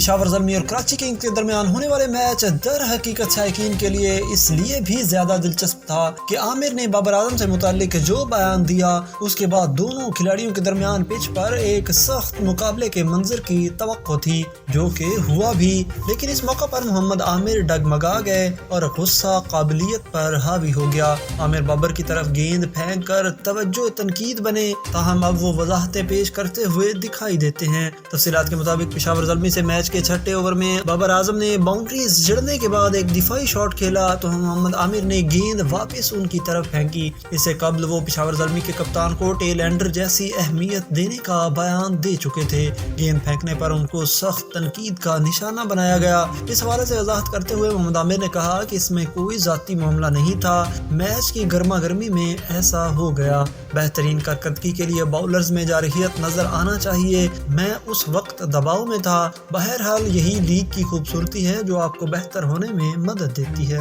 پشاور زلمی اور کراچی کنگز کے درمیان ہونے والے میچ در حقیقت شائقین کے لیے اس لیے بھی زیادہ دلچسپ تھا کہ عامر نے بابر اعظم سے متعلق جو بیان دیا اس کے بعد دونوں کھلاڑیوں کے درمیان پچ پر ایک سخت مقابلے کے منظر کی توقع تھی، جو کہ ہوا بھی، لیکن اس موقع پر محمد عامر ڈگمگا گئے اور غصہ قابلیت پر حاوی ہو گیا۔ عامر بابر کی طرف گیند پھینک کر توجہ تنقید بنے، تاہم اب وہ وضاحتیں پیش کرتے ہوئے دکھائی دیتے ہیں۔ تفصیلات کے مطابق پشاور زلمی سے میچ کے چھٹے اوور میں بابر اعظم نے باؤنڈریز جڑنے کے بعد ایک دفاعی شاٹ کھیلا تو محمد عامر نے گیند واپس ان کی طرف پھینکی۔ اس سے قبل وہ پشاور زلمی کے کپتان کو ٹیل اینڈر جیسی اہمیت دینے کا بیان دے چکے تھے۔ گیند پھینکنے پر ان کو سخت تنقید کا نشانہ بنایا گیا۔ اس حوالے سے وضاحت کرتے ہوئے محمد عامر نے کہا کہ اس میں کوئی ذاتی معاملہ نہیں تھا، میچ کی گرما گرمی میں ایسا ہو گیا۔ بہترین کارکردگی کے لیے باؤلرز میں جارحیت نظر آنا چاہیے، میں اس وقت دباؤ میں تھا۔ بہرحال یہی لیگ کی خوبصورتی ہے جو آپ کو بہتر ہونے میں مدد دیتی ہے۔